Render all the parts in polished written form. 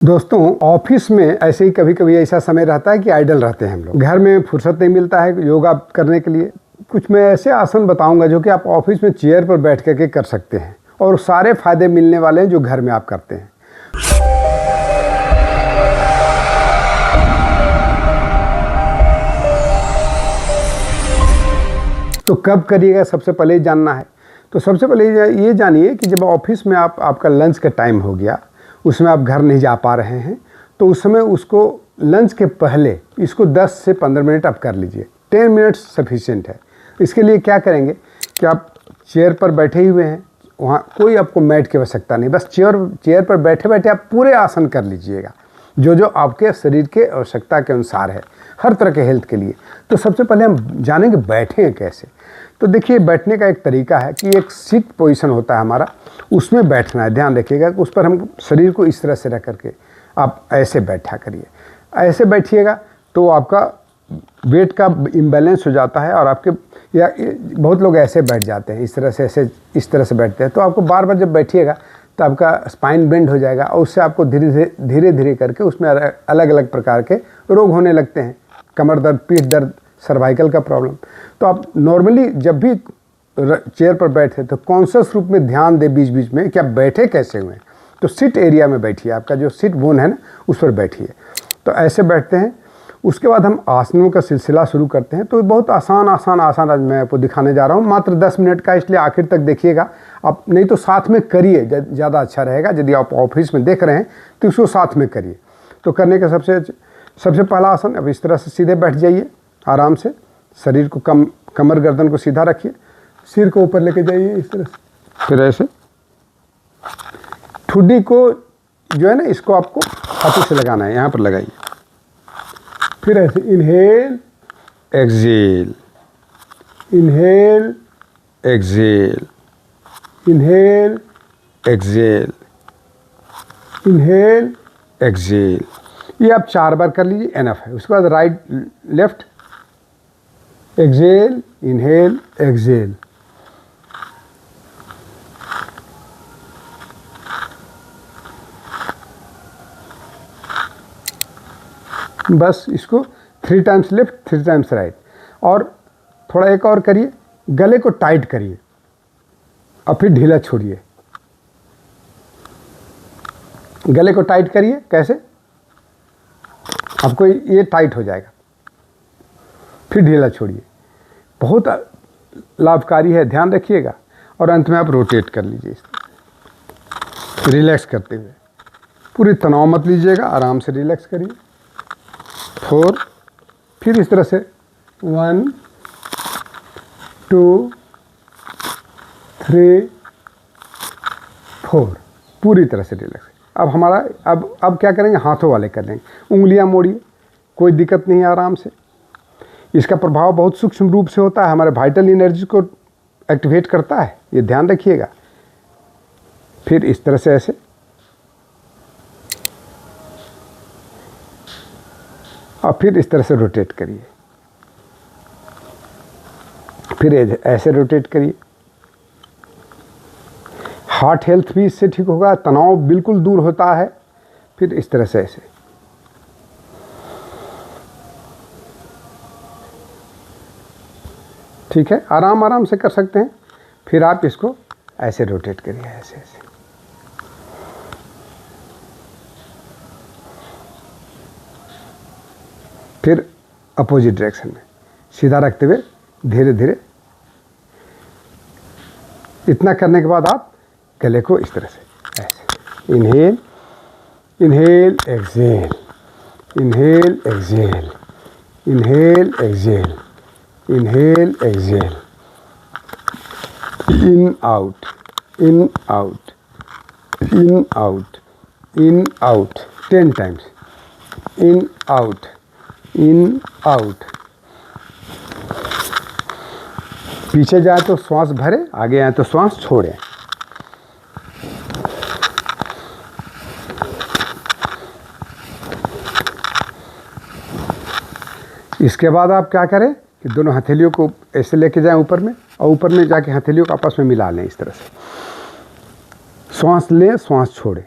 दोस्तों, ऑफिस में ऐसे ही कभी कभी ऐसा समय रहता है कि आइडल रहते हैं हम लोग। घर में फुर्सत नहीं मिलता है योगा करने के लिए। कुछ मैं ऐसे आसन बताऊंगा जो कि आप ऑफिस में चेयर पर बैठ करके कर सकते हैं और सारे फायदे मिलने वाले हैं जो घर में आप करते हैं। तो कब करिएगा, सबसे पहले ही जानना है। तो सबसे पहले ये जानिए कि जब ऑफिस में आपका लंच का टाइम हो गया, उसमें आप घर नहीं जा पा रहे हैं, तो उस समय उसको लंच के पहले इसको 10 से 15 मिनट आप कर लीजिए। 10 मिनट्स सफिशिएंट है। इसके लिए क्या करेंगे कि आप चेयर पर बैठे हुए हैं, वहाँ कोई आपको मैट की आवश्यकता नहीं, बस चेयर पर बैठे बैठे आप पूरे आसन कर लीजिएगा जो आपके शरीर के आवश्यकता के अनुसार है, हर तरह के हेल्थ के लिए। तो सबसे पहले हम जानेंगे बैठें कैसे। तो देखिए, बैठने का एक तरीका है कि एक सिट पोजीशन होता है हमारा, उसमें बैठना है। ध्यान रखिएगा कि उस पर हम शरीर को इस तरह से रख करके आप ऐसे बैठा करिए। ऐसे बैठिएगा तो आपका वेट का इम्बैलेंस हो जाता है और आपके या बहुत लोग ऐसे बैठ जाते हैं, इस तरह से बैठते हैं। तो आपको बार बार जब बैठिएगा तो आपका स्पाइन बेंड हो जाएगा और उससे आपको धीरे धीरे करके उसमें अलग अलग प्रकार के रोग होने लगते हैं। कमर दर्द, पीठ दर्द, सर्वाइकल का प्रॉब्लम। तो आप नॉर्मली जब भी चेयर पर बैठे तो कॉन्शियस रूप में ध्यान दे बीच बीच में कि आप बैठे कैसे हुए हैं। तो सिट एरिया में बैठिए, आपका जो सिट बोन है ना, उस पर बैठिए। तो ऐसे बैठते हैं। उसके बाद हम आसनों का सिलसिला शुरू करते हैं। तो बहुत आसान आज मैं आपको दिखाने जा रहा हूँ, मात्र 10 मिनट का, इसलिए आखिर तक देखिएगा आप। नहीं तो साथ में करिए, ज़्यादा अच्छा रहेगा। यदि आप ऑफिस में देख रहे हैं तो इसको साथ में करिए। तो करने का सबसे पहला आसन, अब इस तरह से सीधे बैठ जाइए आराम से। शरीर को कमर गर्दन को सीधा रखिए, सिर को ऊपर लेके जाइए इस तरह से। फिर ऐसे ठुड्डी को जो है ना, इसको आपको हाथों से लगाना है, यहाँ पर लगाइए। फिर ऐसे inhale exhale, inhale exhale, inhale exhale, inhale exhale. ये आप 4 बार कर लीजिए, एनफ है। उसके बाद right left, exhale, inhale exhale. बस इसको 3 टाइम्स लेफ्ट, 3 टाइम्स राइट। और थोड़ा एक और करिए, गले को टाइट करिए और फिर ढीला छोड़िए। गले को टाइट करिए, कैसे? आपको ये टाइट हो जाएगा, फिर ढीला छोड़िए। बहुत लाभकारी है, ध्यान रखिएगा। और अंत में आप रोटेट कर लीजिए इस तरह, रिलैक्स करते हुए। पूरी तनाव मत लीजिएगा, आराम से रिलैक्स करिए। 4, फिर इस तरह से 1 2 3 4, पूरी तरह से रिलैक्स। अब हमारा अब क्या करेंगे, हाथों वाले कर लेंगे। उंगलियां मोड़िए, कोई दिक्कत नहीं है, आराम से। इसका प्रभाव बहुत सूक्ष्म रूप से होता है, हमारे वाइटल एनर्जी को एक्टिवेट करता है, ये ध्यान रखिएगा। फिर इस तरह से ऐसे, और फिर इस तरह से रोटेट करिए। फिर ऐसे रोटेट करिए। हार्ट हेल्थ भी इससे ठीक होगा, तनाव बिल्कुल दूर होता है। फिर इस तरह से ऐसे, ठीक है, आराम से कर सकते हैं। फिर आप इसको ऐसे रोटेट करिए, ऐसे। फिर अपोजिट डायरेक्शन में सीधा रखते हुए धीरे धीरे। इतना करने के बाद आप गले को इस तरह से ऐसे, inhale, inhale exhale, inhale exhale, inhale exhale, inhale exhale, in out, in out, in out, in out 10 times, in out, in out. पीछे जाए तो श्वास भरे, आगे आए तो श्वास छोड़े। इसके बाद आप क्या करें कि दोनों हथेलियों को ऐसे लेके जाएं ऊपर में, और ऊपर में जाके हथेलियों को आपस में मिला लें इस तरह से। श्वास लें, श्वास छोड़ें।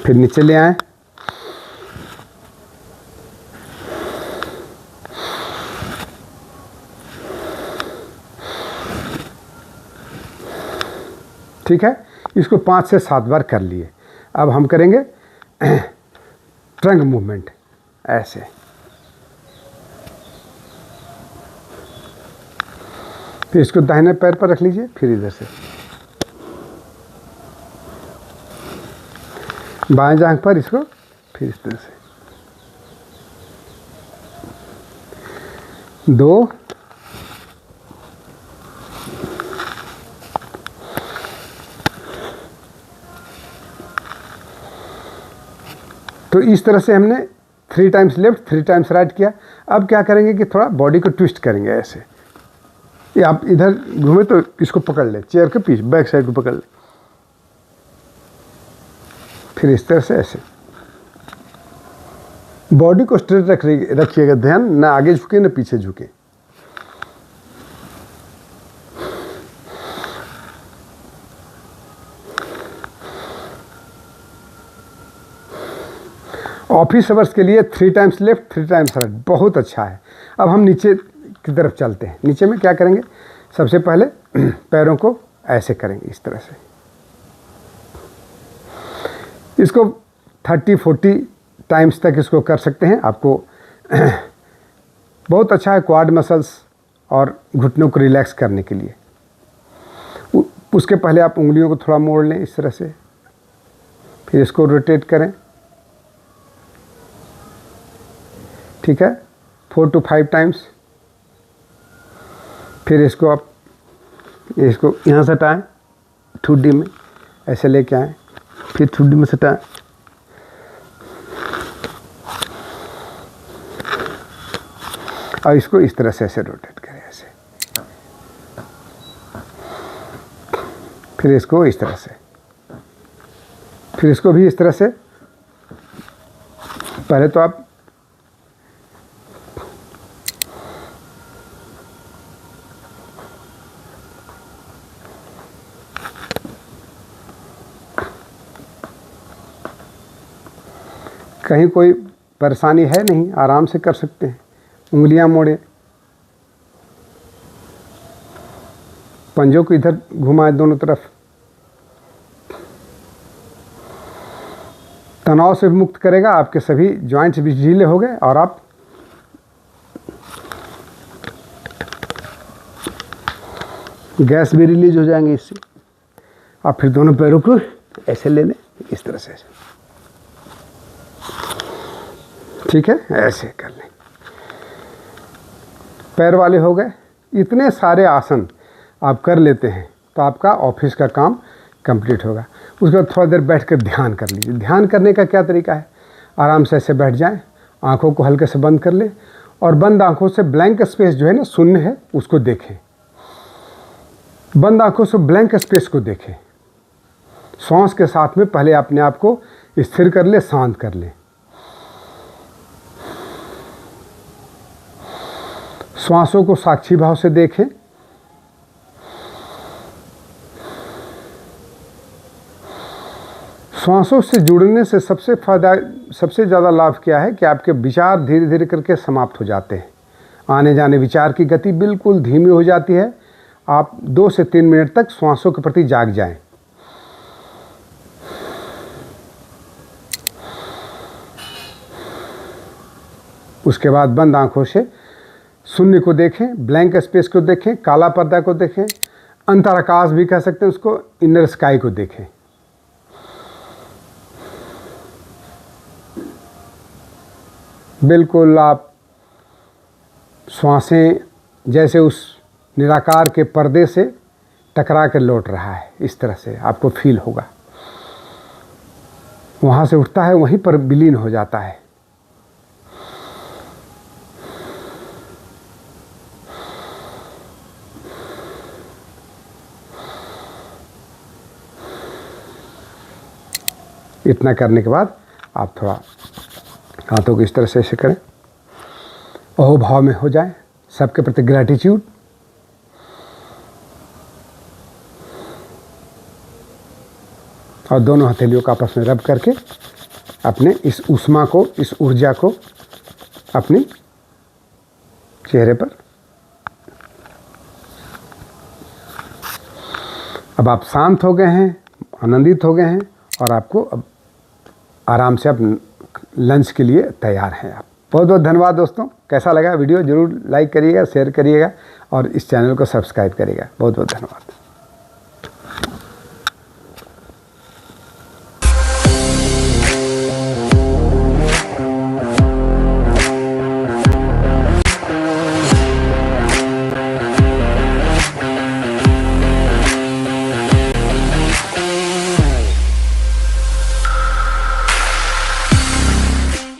फिर नीचे ले आएं। ठीक है, इसको 5 से 7 बार कर लिए। अब हम करेंगे ट्रंक मूवमेंट ऐसे। फिर इसको दाहिने पैर पर रख लीजिए, फिर इधर से बाएं जांघ पर इसको, फिर इस तरह से 2 तो इस तरह से हमने 3 टाइम्स लेफ्ट 3 टाइम्स राइट किया। अब क्या करेंगे कि थोड़ा बॉडी को ट्विस्ट करेंगे ऐसे। ये आप इधर घूमे तो इसको पकड़ ले, चेयर के पीछे बैक साइड को पकड़ ले, फिर इस तरह से ऐसे। बॉडी को स्ट्रेट रखिएगा, ध्यान ना आगे झुके ना पीछे झुके। ऑफिस आवर्स के लिए 3 टाइम्स लेफ्ट 3 टाइम्स राइट बहुत अच्छा है। अब हम नीचे की तरफ चलते हैं। नीचे में क्या करेंगे, सबसे पहले पैरों को ऐसे करेंगे इस तरह से। इसको 30-40 टाइम्स तक इसको कर सकते हैं। आपको बहुत अच्छा है क्वाड मसल्स और घुटनों को रिलैक्स करने के लिए। उसके पहले आप उंगलियों को थोड़ा मोड़ लें इस तरह से, फिर इसको रोटेट करें। ठीक है, 4 to 5 टाइम्स। फिर इसको आप इसको यहाँ से हटाएं, ठुड्डी में ऐसे लेके आएँ, फिर ठुड्डी में सटाएं, और इसको इस तरह से ऐसे रोटेट करें ऐसे। फिर इसको इस तरह से, फिर इसको भी इस तरह से। पहले तो आप कहीं कोई परेशानी है नहीं, आराम से कर सकते हैं। उंगलियां मोड़े, पंजों को इधर घुमाएं दोनों तरफ। तनाव से मुक्त करेगा, आपके सभी जॉइंट्स भी ढीले हो गए और आप गैस भी रिलीज हो जाएंगे इससे। आप फिर दोनों पैरों को ऐसे ले लें इस तरह से। ठीक है, ऐसे कर लें। पैर वाले हो गए। इतने सारे आसन आप कर लेते हैं तो आपका ऑफिस का काम कंप्लीट होगा। उसके बाद थोड़ा देर बैठकर ध्यान कर लीजिए। ध्यान करने का क्या तरीका है, आराम से ऐसे बैठ जाएं, आंखों को हल्के से बंद कर लें और बंद आंखों से ब्लैंक स्पेस जो है ना, शून्य है, उसको देखें। बंद आंखों से ब्लैंक स्पेस को देखें। सांस के साथ में पहले अपने आप को स्थिर कर ले, शांत कर ले। श्वासों को साक्षी भाव से देखें। श्वासों से जुड़ने से सबसे ज़्यादा लाभ क्या है कि आपके विचार धीरे धीरे करके समाप्त हो जाते हैं। आने जाने विचार की गति बिल्कुल धीमी हो जाती है। आप 2 से 3 मिनट तक श्वासों के प्रति जाग जाएं। उसके बाद बंद आंखों से शून्य को देखें, ब्लैंक स्पेस को देखें, काला पर्दा को देखें, अंतराकाश भी कह सकते हैं उसको, इनर स्काई को देखें। बिल्कुल आप श्वासें जैसे उस निराकार के पर्दे से टकरा कर लौट रहा है, इस तरह से आपको फील होगा। वहाँ से उठता है, वहीं पर विलीन हो जाता है। इतना करने के बाद आप थोड़ा हाथों को इस तरह से ऐसे करें, अहो भाव में हो जाए, सबके प्रति ग्रैटिट्यूड। और दोनों हथेलियों को आपस में रब करके अपने इस ऊष्मा को, इस ऊर्जा को अपनी चेहरे पर। अब आप शांत हो गए हैं, आनंदित हो गए हैं और आपको अब आराम से अब लंच के लिए तैयार हैं आप। बहुत बहुत धन्यवाद दोस्तों। कैसा लगा वीडियो ज़रूर लाइक करिएगा, शेयर करिएगा और इस चैनल को सब्सक्राइब करिएगा। बहुत बहुत धन्यवाद।